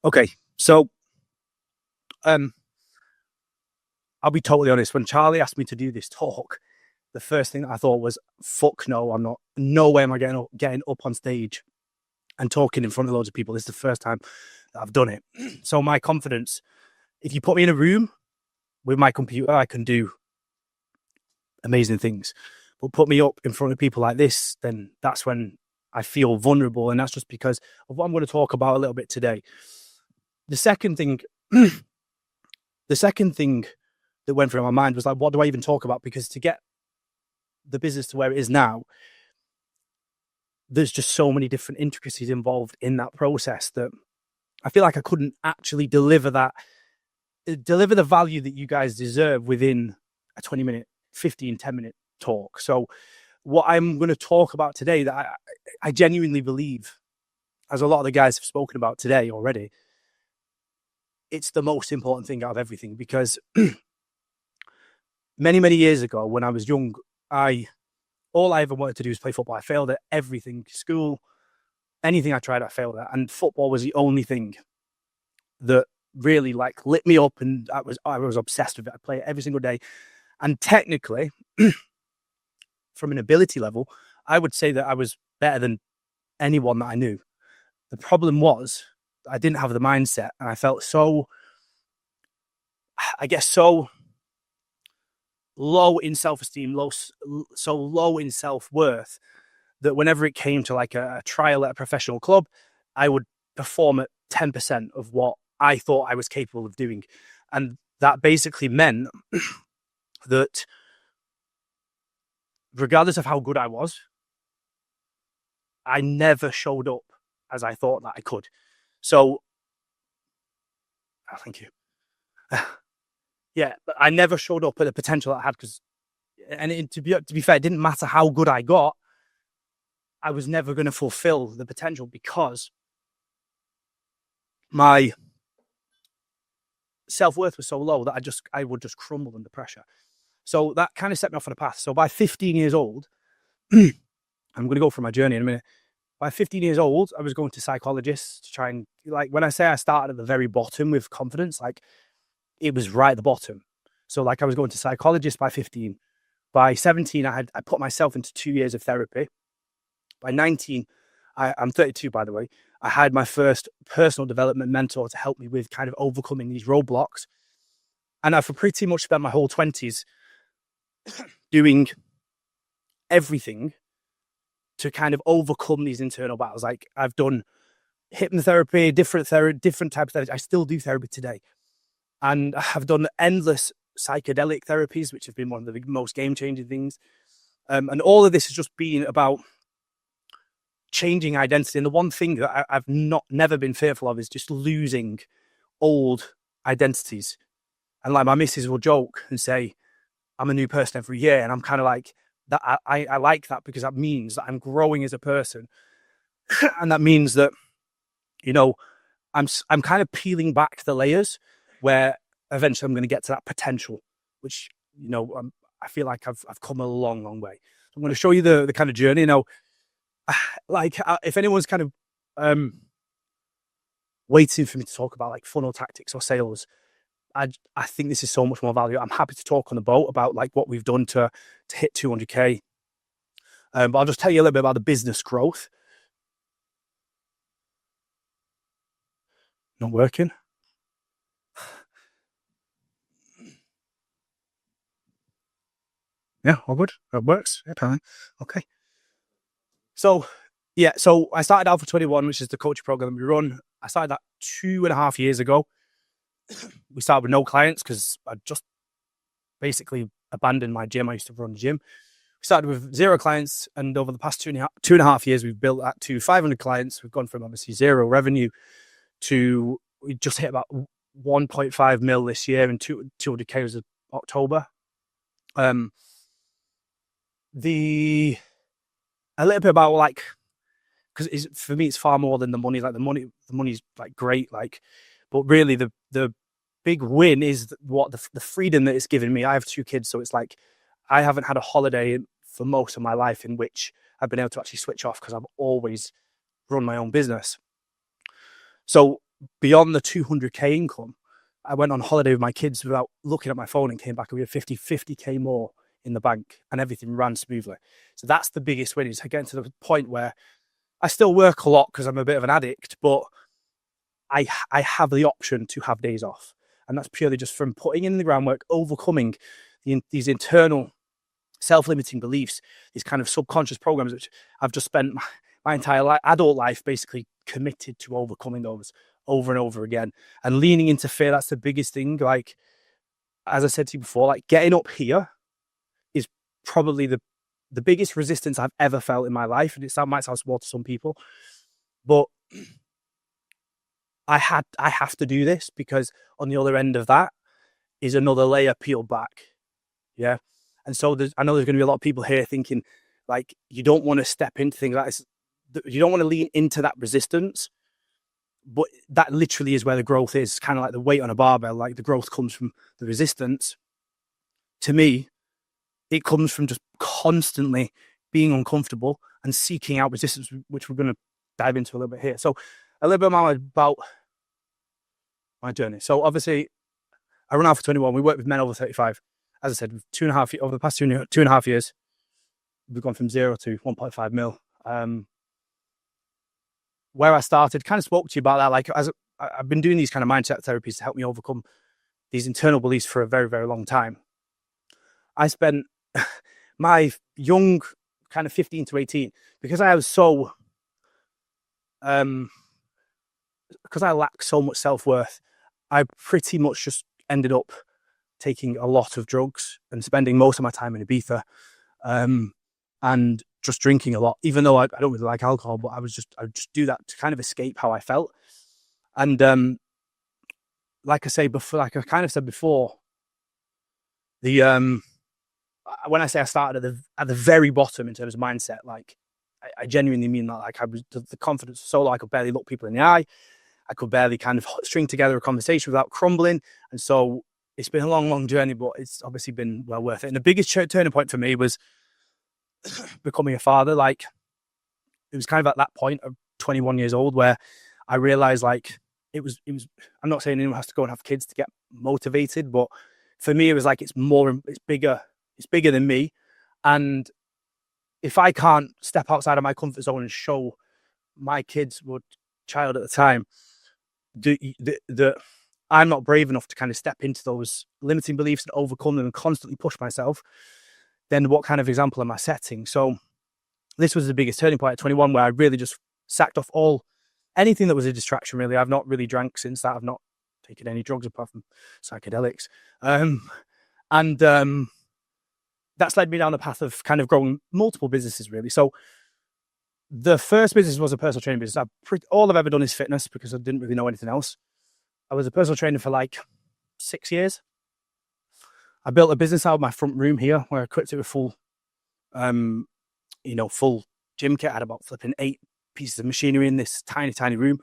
Okay, so um, I'll be totally honest. When Charlie asked me to do this talk, the first thing that I thought was, "Fuck no, I'm not. No way am I getting up on stage and talking in front of loads of people." This is the first time that I've done it. So my confidence, if you put me in a room with my computer, I can do amazing things. But put me up in front of people like this, then that's when I feel vulnerable, and that's just because of what I'm going to talk about a little bit today. The second thing, the second thing that went through my mind was like, what do I even talk about? Because to get the business to where it is now, there's just so many different intricacies involved in that process that I feel like I couldn't actually deliver the value that you guys deserve within a 20-minute, 15, 10-minute talk. So what I'm going to talk about today that I genuinely believe, as a lot of the guys have spoken about today already, it's the most important thing out of everything, because many, many years ago when I was young, all I ever wanted to do was play football. I failed at everything, school, anything I tried, I failed at. And football was the only thing that really like lit me up, and I was obsessed with it. I play it every single day. And technically, from an ability level, I would say that I was better than anyone that I knew. The problem was I didn't have the mindset, and I felt so low in self-esteem, so low in self-worth, that whenever it came to like a trial at a professional club, I would perform at 10% of what I thought I was capable of doing. And that basically meant that regardless of how good I was, I never showed up as I thought that I could. So, thank you. Yeah, but I never showed up at the potential that I had, to be fair, it didn't matter how good I got. I was never going to fulfill the potential because my self-worth was so low that I would just crumble under pressure. So that kind of set me off on a path. So by 15 years old, I'm going to go through my journey in a minute. By 15 years old, I was going to psychologists to try and, like, when I say I started at the very bottom with confidence, like, it was right at the bottom. So like I was going to psychologists by 15. By 17, I put myself into 2 years of therapy. By 19, I'm 32, by the way. I had my first personal development mentor to help me with kind of overcoming these roadblocks. And I've pretty much spent my whole 20s doing everything to kind of overcome these internal battles. Like, I've done hypnotherapy, different types of therapy. I still do therapy today. And I've done endless psychedelic therapies, which have been one of the most game-changing things. And all of this has just been about changing identity. And the one thing that I've never been fearful of is just losing old identities. And like, my missus will joke and say, I'm a new person every year. And I'm kind of like, that. I like that, because that means that I'm growing as a person. And that means that, you know, I'm kind of peeling back the layers where eventually I'm going to get to that potential, which, you know, I feel like I've come a long, long way. I'm going to show you the kind of journey. You know, like, if anyone's kind of waiting for me to talk about like funnel tactics or sales, I think this is so much more value. I'm happy to talk on the boat about like what we've done to hit 200K. But I'll just tell you a little bit about the business growth. Not working. Yeah, all good. It works. Yeah, apparently. Okay. So, yeah, so I started Alpha 21, which is the coaching program we run. I started that 2.5 years ago. We started with no clients because I just basically abandoned my gym. I used to run a gym. We started with 0 clients, and over the past 2.5 years, we've built that to 500 clients. We've gone from obviously 0 revenue to, we just hit about 1.5 mil this year, and 200K was in October. A little bit about, like, because for me it's far more than the money. Like, the money's like great, like, but really the big win is what the freedom that it's given me. I have 2 kids, so it's like I haven't had a holiday for most of my life in which I've been able to actually switch off, because I've always run my own business. So beyond the 200K income, I went on holiday with my kids without looking at my phone and came back and we had 50K more in the bank and everything ran smoothly. So that's the biggest win, is getting to the point where I still work a lot because I'm a bit of an addict, but I have the option to have days off. And that's purely just from putting in the groundwork, overcoming these internal self-limiting beliefs, these kind of subconscious programs, which I've just spent my entire adult life basically committed to overcoming those over and over again and leaning into fear. That's the biggest thing. Like, as I said to you before, like getting up here is probably the biggest resistance I've ever felt in my life. And might sound small to some people, but I have to do this, because on the other end of that is another layer peeled back. Yeah. And so I know there's going to be a lot of people here thinking, like, you don't want to step into things like this. You don't want to lean into that resistance, but that literally is where the growth is. It's kind of like the weight on a barbell. Like, the growth comes from the resistance. To me, it comes from just constantly being uncomfortable and seeking out resistance, which we're going to dive into a little bit here. So a little bit about my journey. So obviously I run Alpha 21. We work with men over 35. As I said, over the past 2.5 years, we've gone from 0 to 1.5 mil. Where I started, kind of spoke to you about that. Like, as I've been doing these kind of mindset therapies to help me overcome these internal beliefs for a very, very long time. I spent my young kind of 15 to 18, because I was so, because I lack so much self-worth, I pretty much just ended up taking a lot of drugs and spending most of my time in Ibiza, and just drinking a lot, even though I don't really like alcohol, but I would just do that to kind of escape how I felt. And like I say before, like I kind of said before, when I say I started at the very bottom in terms of mindset, like I genuinely mean that. Like, I was, the confidence was so low I could barely look people in the eye. I could barely kind of string together a conversation without crumbling. And so it's been a long, long journey, but it's obviously been well worth it. And the biggest turning point for me was becoming a father. Like, it was kind of at that point of 21 years old where I realized, like, it was, I'm not saying anyone has to go and have kids to get motivated, but for me, it was like, it's bigger than me. And if I can't step outside of my comfort zone and show my child at the time, that I'm not brave enough to kind of step into those limiting beliefs and overcome them and constantly push myself, then what kind of example am I setting? So this was the biggest turning point at 21, where I really just sacked off anything that was a distraction, really. I've not really drank since that. I've not taken any drugs apart from psychedelics. And that's led me down a path of kind of growing multiple businesses, really. So the first business was a personal training business. All I've ever done is fitness, because I didn't really know anything else. I was a personal trainer for like 6 years. I built a business out of my front room here, where I equipped it with full gym kit. I had about flipping 8 pieces of machinery in this tiny, tiny room.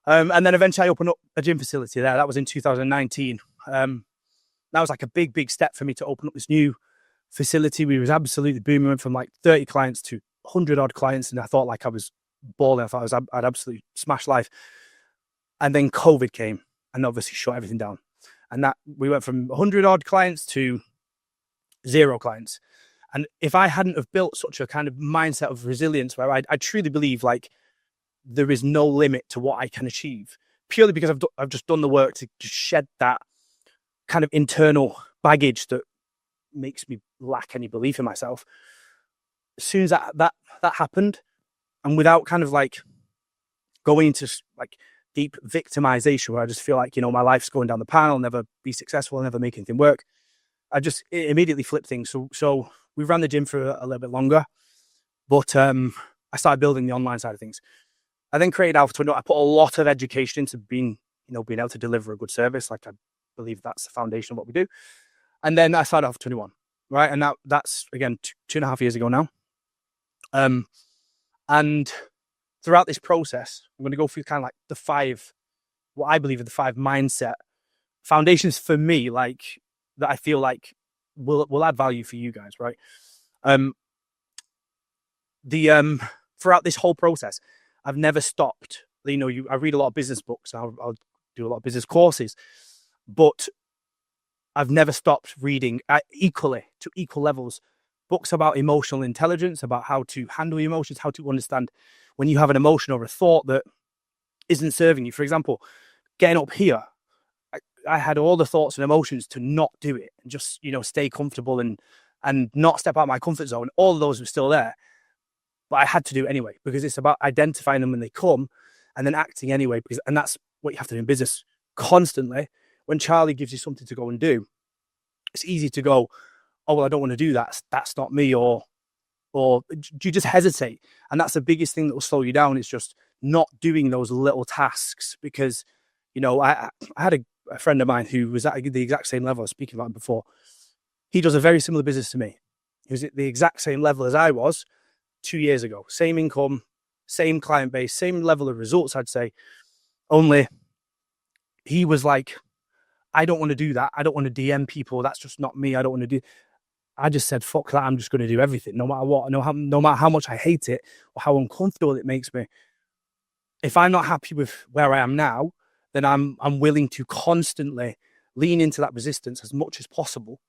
And then eventually I opened up a gym facility there. That was in 2019. That was like a big, big step for me to open up this new facility. We was absolutely booming. Went from like 30 clients to 100 odd clients. And I thought, like, I was balling. I thought I'd absolutely smashed life. And then COVID came and obviously shut everything down. And that we went from 100 odd clients to 0 clients. And if I hadn't have built such a kind of mindset of resilience, where I truly believe, like, there is no limit to what I can achieve, purely because I've just done the work to shed that kind of internal baggage that makes me lack any belief in myself. As soon as that happened, and without kind of like going into like deep victimization, where I just feel like, my life's going down the pan, I'll never be successful, I'll never make anything work, it immediately flipped things. So we ran the gym for a little bit longer, but I started building the online side of things. I then created Alpha 21. I put a lot of education into being able to deliver a good service. Like, I believe that's the foundation of what we do. And then I started Alpha 21, right? And that's again 2.5 years ago now. And throughout this process, I'm going to go through kind of like what I believe are the 5 mindset foundations for me, like, that I feel like will add value for you guys, right? Throughout this whole process, I've never stopped I read a lot of business books. I'll do a lot of business courses, but I've never stopped reading equally to equal levels books about emotional intelligence, about how to handle emotions, how to understand when you have an emotion or a thought that isn't serving you. For example, getting up here, I had all the thoughts and emotions to not do it and just, stay comfortable and not step out of my comfort zone. All of those were still there, but I had to do it anyway, because it's about identifying them when they come and then acting anyway. And that's what you have to do in business constantly. When Charlie gives you something to go and do, it's easy to go, oh, well, I don't want to do that. That's not me. Or you just hesitate. And that's the biggest thing that will slow you down. It's just not doing those little tasks. Because, I had a friend of mine who was at the exact same level I was speaking about before. He does a very similar business to me. He was at the exact same level as I was 2 years ago. Same income, same client base, same level of results, I'd say. Only he was like, I don't want to do that. I don't want to DM people. That's just not me. I don't want to do. I just said, fuck that. I'm just going to do everything, no matter what. No matter how much I hate it or how uncomfortable it makes me. If I'm not happy with where I am now, then I'm willing to constantly lean into that resistance as much as possible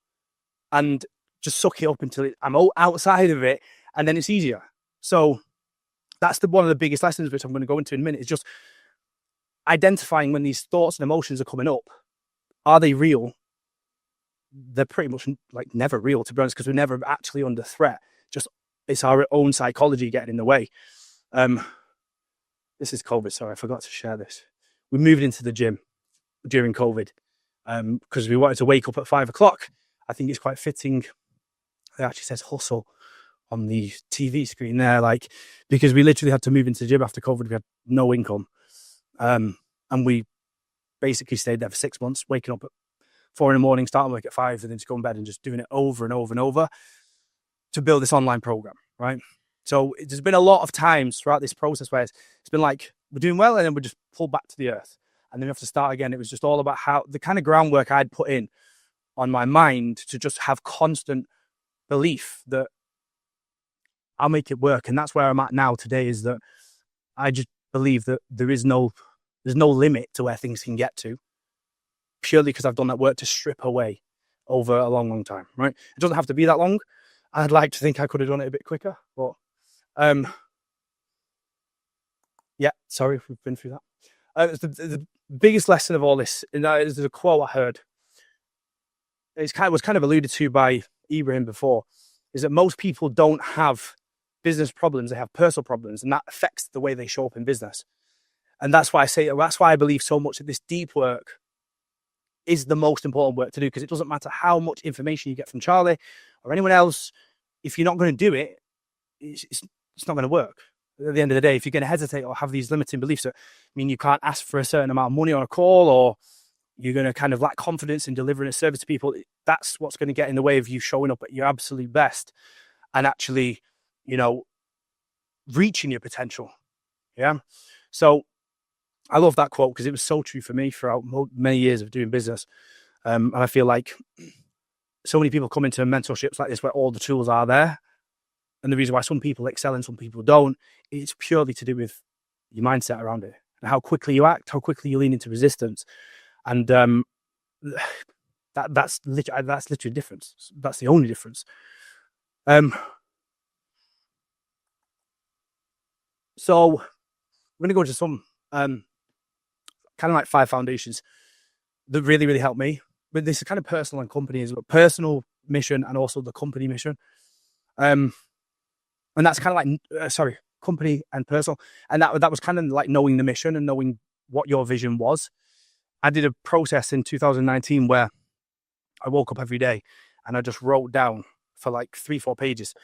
and just suck it up until I'm outside of it, and then it's easier. So that's one of the biggest lessons, which I'm going to go into in a minute, is just identifying when these thoughts and emotions are coming up. Are they real? They're pretty much like never real, to be honest, because we're never actually under threat. Just it's our own psychology getting in the way. This is COVID. Sorry, I forgot to share this. We moved into the gym during COVID because we wanted to wake up at 5 o'clock. I think it's quite fitting. It actually says hustle on the TV screen there, because we literally had to move into the gym after COVID. We had no income. And we basically stayed there for 6 months, waking up at 4 a.m, starting work at 5, and then just going to bed and just doing it over and over and over to build this online program, right? So there's been a lot of times throughout this process where it's been like, we're doing well, and then we just pull back to the earth, and then we have to start again. It was just all about how the kind of groundwork I'd put in on my mind to just have constant belief that I'll make it work. And that's where I'm at now today, is that I just believe that there's no limit to where things can get to, purely because I've done that work to strip away over a long, long time, right? It doesn't have to be that long. I'd like to think I could have done it a bit quicker, but yeah, sorry if we've been through that. The biggest lesson of all this, and that is a quote I heard. Was kind of alluded to by Ibrahim before, is that most people don't have business problems, they have personal problems, and that affects the way they show up in business. And that's why I believe so much that this deep work is the most important work to do, because it doesn't matter how much information you get from Charlie or anyone else. If you're not going to do it, it's not going to work. At the end of the day, if you're going to hesitate or have these limiting beliefs that mean you can't ask for a certain amount of money on a call, or you're going to kind of lack confidence in delivering a service to people, that's what's going to get in the way of you showing up at your absolute best and actually, reaching your potential. Yeah. So I love that quote because it was so true for me throughout many years of doing business. And I feel like so many people come into mentorships like this where all the tools are there. And the reason why some people excel and some people don't, it's purely to do with your mindset around it and how quickly you act, how quickly you lean into resistance. And that's literally a difference. That's the only difference. So I'm going to go into some kind of like 5 foundations that really, really helped me. But this is kind of personal and company, is personal mission and also the company mission. And that's kind of like, company and personal. And that was kind of like knowing the mission and knowing what your vision was. I did a process in 2019 where I woke up every day and I just wrote down for like 3-4 pages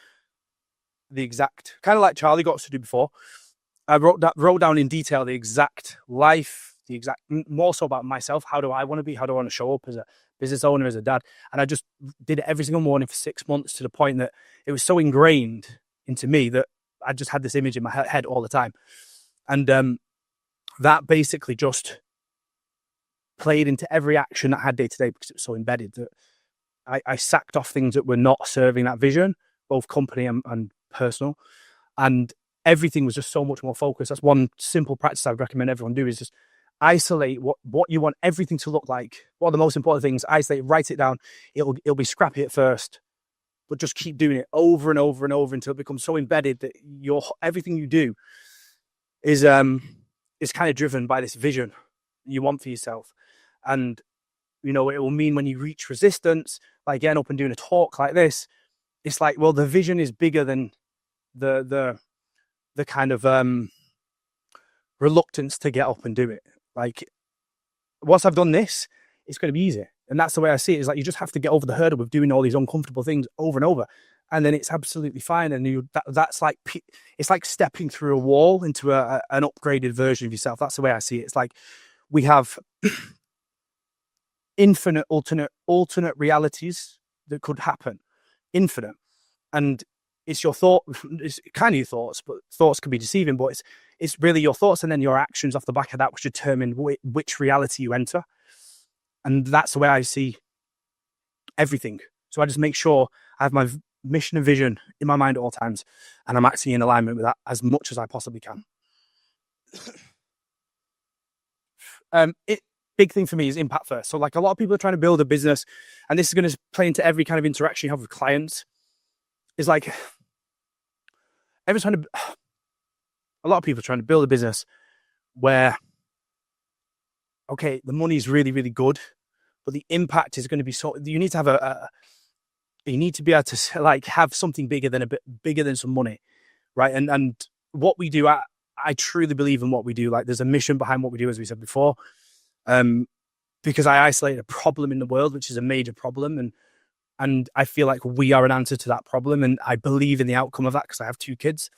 the exact, kind of like Charlie got us to do before. I wrote down in detail the exact life, more so about myself. How do I want to be? How do I want to show up as a business owner, as a dad? And I just did it every single morning for 6 months, to the point that it was so ingrained into me that I just had this image in my head all the time. And that basically just played into every action that I had day to day, because it was so embedded that I sacked off things that were not serving that vision, both company and personal. And everything was just so much more focused. That's one simple practice I would recommend everyone do, is just isolate what you want everything to look like. What are the most important things? Isolate, write it down. It'll be scrappy at first, but just keep doing it over and over and over until it becomes so embedded that everything you do is kind of driven by this vision you want for yourself. And it will mean when you reach resistance, like getting up and doing a talk like this, it's like, well, the vision is bigger than the kind of reluctance to get up and do it. Like, once I've done this, it's going to be easy. And that's the way I see it. Is like, you just have to get over the hurdle of doing all these uncomfortable things over and over, and then it's absolutely fine. And that's like, it's like stepping through a wall into an upgraded version of yourself. That's the way I see it. It's like we have infinite alternate realities that could happen, infinite. And it's your thought, it's kind of your thoughts, but thoughts can be deceiving, but it's really your thoughts and then your actions off the back of that which determine which reality you enter. And that's the way I see everything. So I just make sure I have my mission and vision in my mind at all times, and I'm actually in alignment with that as much as I possibly can. Big thing for me is impact first. So like, a lot of people are trying to build a business, and this is going to play into every kind of interaction you have with clients. Is like, a lot of people are trying to build a business where, okay, the money's really, really good, but the impact is going to be you need to have you need to be able to like have something bigger than some money, right? And what we do, I truly believe in what we do. Like, there's a mission behind what we do, as we said before, because I isolate a problem in the world, which is a major problem, and I feel like we are an answer to that problem, and I believe in the outcome of that because I have 2 kids,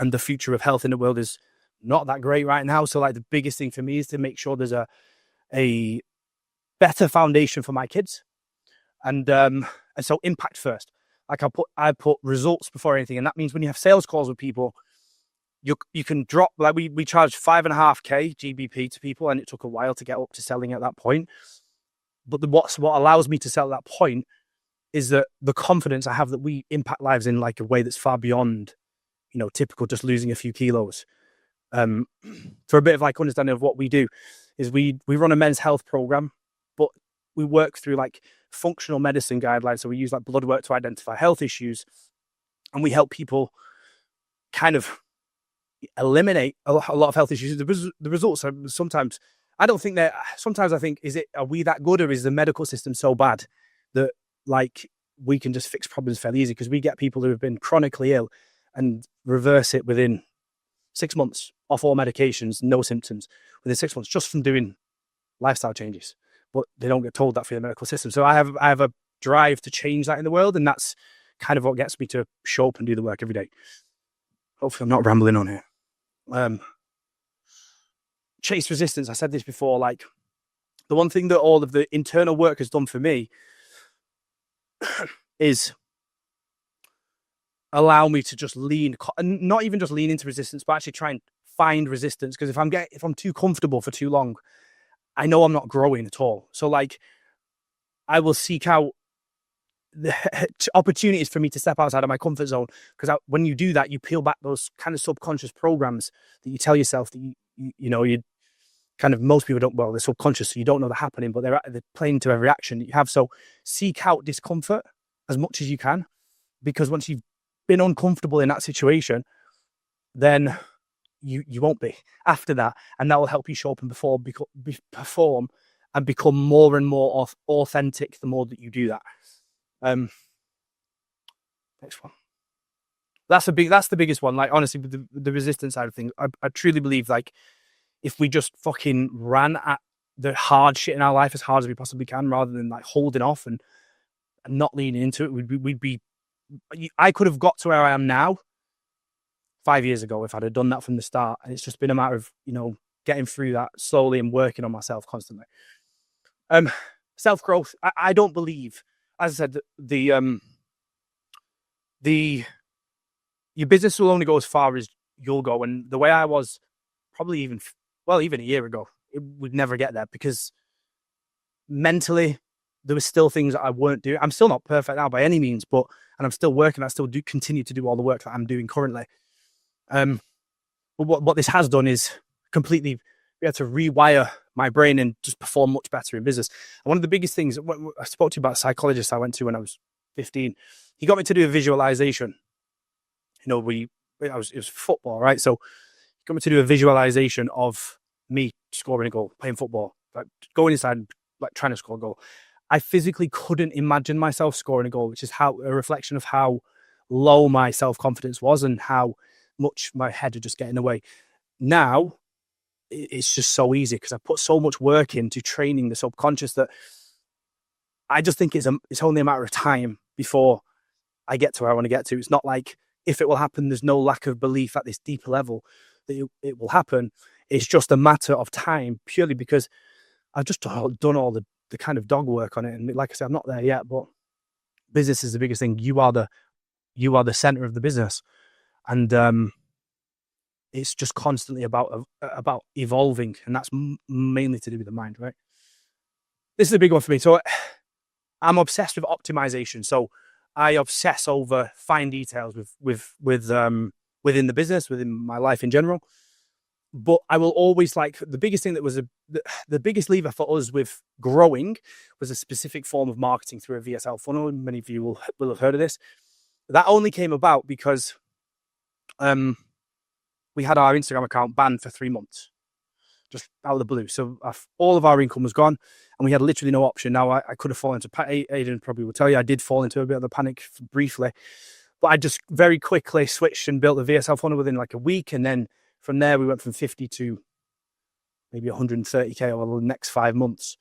and the future of health in the world is not that great right now. So like, the biggest thing for me is to make sure there's a better foundation for my kids, and so impact first. Like, I put results before anything, and that means when you have sales calls with people, you can drop, like we charged 5.5K GBP to people, and it took a while to get up to selling at that point. But what allows me to sell at that point is that the confidence I have that we impact lives in like a way that's far beyond, typical just losing a few kilos. For a bit of like understanding of what we do, is we run a men's health program, but we work through like functional medicine guidelines. So we use like blood work to identify health issues, and we help people kind of eliminate a lot of health issues. The results are sometimes, I think, are we that good, or is the medical system so bad that like we can just fix problems fairly easy? Because we get people who have been chronically ill and reverse it within 6 months, off all medications, no symptoms, within 6 months, just from doing lifestyle changes. But they don't get told that through the medical system. So I have a drive to change that in the world, and that's kind of what gets me to show up and do the work every day. Hopefully I'm not rambling on here. Chase resistance. I said this before, like, the one thing that all of the internal work has done for me is allow me to just not even just lean into resistance, but actually try and find resistance. Because if I'm too comfortable for too long, I know I'm not growing at all. So like, I will seek out the opportunities for me to step outside of my comfort zone. Because when you do that, you peel back those kind of subconscious programs that you tell yourself that you kind of, most people don't, well, they're subconscious, so you don't know they're happening, but they're playing to every action that you have. So seek out discomfort as much as you can, because once you've been uncomfortable in that situation, then you won't be after that, and that will help you show up and perform and become more and more authentic the more that you do that. Next one. That's the biggest one. Like, honestly, with the resistance side of things, I truly believe, like, if we just fucking ran at the hard shit in our life as hard as we possibly can, rather than like holding off and not leaning into it, we'd be. I could have got to where I am now 5 years ago if I'd have done that from the start. And it's just been a matter of, getting through that slowly and working on myself constantly. Self-growth. I don't believe, as I said, your business will only go as far as you'll go. And the way I was probably even a year ago, it would never get there, because mentally there were still things that I weren't doing. I'm still not perfect now by any means, and I'm still working. I still do continue to do all the work that I'm doing currently. But what this has done is completely be able to rewire my brain and just perform much better in business. And one of the biggest things, I spoke to you about a psychologist I went to when I was 15. He got me to do a visualization. You know, it was football, right? So he got me to do a visualization of me scoring a goal, playing football, like going inside, like trying to score a goal. I physically couldn't imagine myself scoring a goal, which is a reflection of how low my self-confidence was and how much my head had just getting in the way. Now it's just so easy because I put so much work into training the subconscious that I just think it's only a matter of time before I get to where I want to get to. It's not like if it will happen, there's no lack of belief at this deeper level that it will happen. It's just a matter of time, purely because I've just done all the kind of dog work on it. And like I said, I'm not there yet, but business is the biggest thing. You are the center of the business. And it's just constantly about evolving. And that's mainly to do with the mind, right? This is a big one for me. So I'm obsessed with optimization. So I obsess over fine details within the business, within my life in general. But I will always the biggest thing that was the biggest lever for us with growing was a specific form of marketing through a VSL funnel. Many of you will have heard of this. That only came about because we had our Instagram account banned for 3 months, just out of the blue. So all of our income was gone, and we had literally no option. Now I could have fallen into Aidan probably will tell you I did fall into a bit of a panic briefly, but I just very quickly switched and built the VSL funnel within like a week, and then from there we went from 50 to maybe 130k over the next 5 months,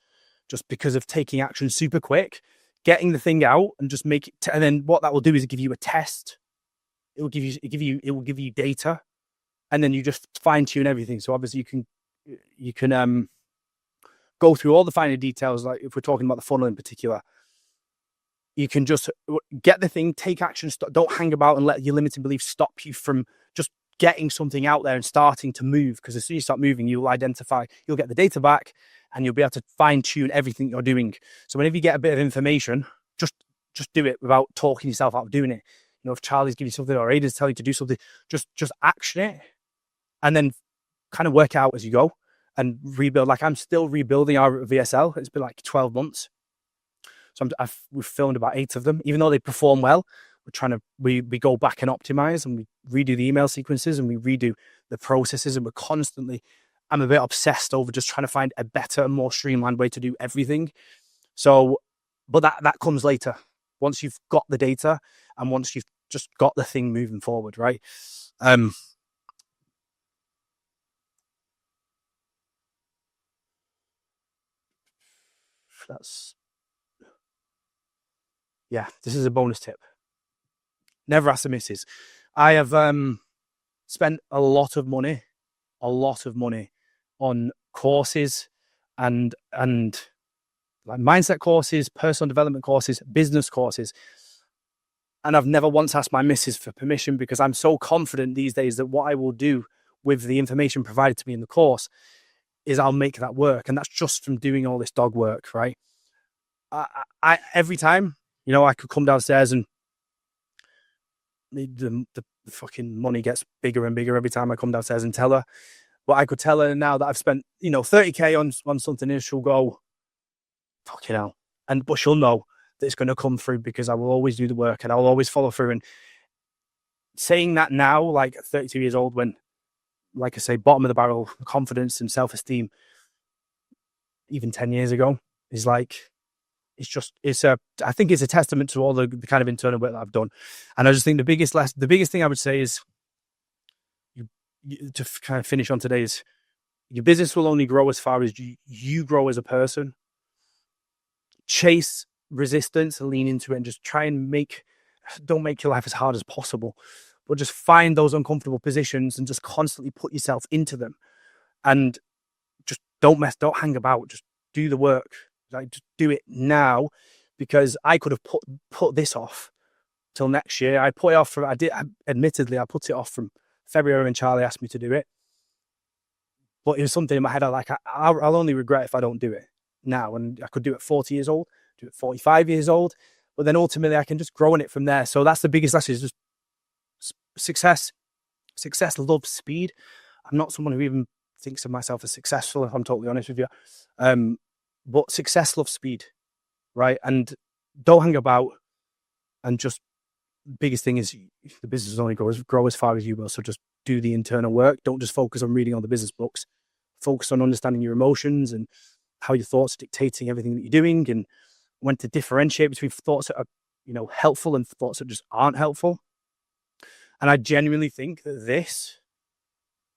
just because of taking action super quick, getting the thing out, and just make it. And then what that will do is give you a test. It will give you data, and then you just fine tune everything. So obviously you can go through all the finer details. Like if we're talking about the funnel in particular, you can just get the thing, take action, don't hang about and let your limiting beliefs stop you from just getting something out there and starting to move. Because as soon as you start moving, you'll get the data back, and you'll be able to fine tune everything you're doing. So whenever you get a bit of information, just do it without talking yourself out of doing it. You know, if Charlie's giving you something or Aidan's telling you to do something, just action it, and then kind of work out as you go and rebuild. Like I'm still rebuilding our VSL. It's been like 12 months. So we've filmed about 8 of them. Even though they perform well, we go back and optimize, and we redo the email sequences, and we redo the processes, and I'm a bit obsessed over just trying to find a better and more streamlined way to do everything. So, but that comes later, once you've got the data and once you've just got the thing moving forward, right? This is a bonus tip. Never ask the missus. I have spent a lot of money on courses and like mindset courses, personal development courses, business courses. And I've never once asked my missus for permission, because I'm so confident these days that what I will do with the information provided to me in the course is I'll make that work. And that's just from doing all this dog work, right? I every time, you know, I could come downstairs and the fucking money gets bigger and bigger every time I come downstairs and tell her. But I could tell her now that I've spent, 30k on something, and she'll go, fucking hell. But she'll know that it's going to come through, because I will always do the work and I'll always follow through. And saying that now, like 32 years old, when, like I say, bottom of the barrel confidence and self-esteem, even 10 years ago, is like, I think it's a testament to all the kind of internal work that I've done. And I just think the biggest thing I would say is, to kind of finish on today, is your business will only grow as far as you grow as a person. Chase resistance and lean into it, and just try and don't make your life as hard as possible, but just find those uncomfortable positions and just constantly put yourself into them, and just don't hang about, just do the work. Like, just do it now, because I could have put this off till next year. I put it off admittedly, I put it off from February when Charlie asked me to do it. But it was something in my head, I'll only regret if I don't do it now. And I could do it 40 years old, do it 45 years old, but then ultimately I can just grow in it from there. So that's the biggest lesson, is just success success loves speed. I'm not someone who even thinks of myself as successful, if I'm totally honest with you. But success loves speed, right? And don't hang about, and just biggest thing is the business only grow as far as you will. So just do the internal work. Don't just focus on reading all the business books. Focus on understanding your emotions and how your thoughts are dictating everything that you're doing, and when to differentiate between thoughts that are, helpful and thoughts that just aren't helpful. And I genuinely think that this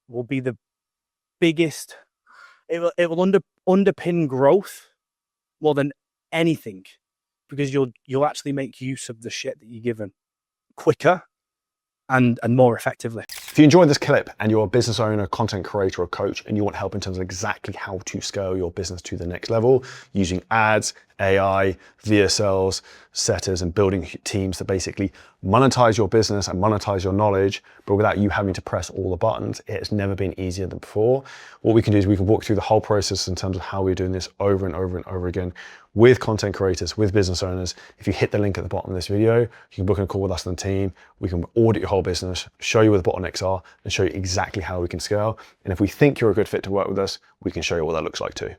will be the biggest. It will underpin growth more than anything, because you'll actually make use of the shit that you're given quicker and more effectively. If you enjoyed this clip and you're a business owner, content creator, or coach, and you want help in terms of exactly how to scale your business to the next level using ads, AI, VSLs, setters, and building teams to basically monetize your business and monetize your knowledge, but without you having to press all the buttons, it's never been easier than before. What we can do is we can walk through the whole process in terms of how we're doing this over and over and over again with content creators, with business owners. If you hit the link at the bottom of this video, you can book a call with us and the team. We can audit your whole business, show you where the bottlenecks are, and show you exactly how we can scale. And if we think you're a good fit to work with us, we can show you what that looks like too.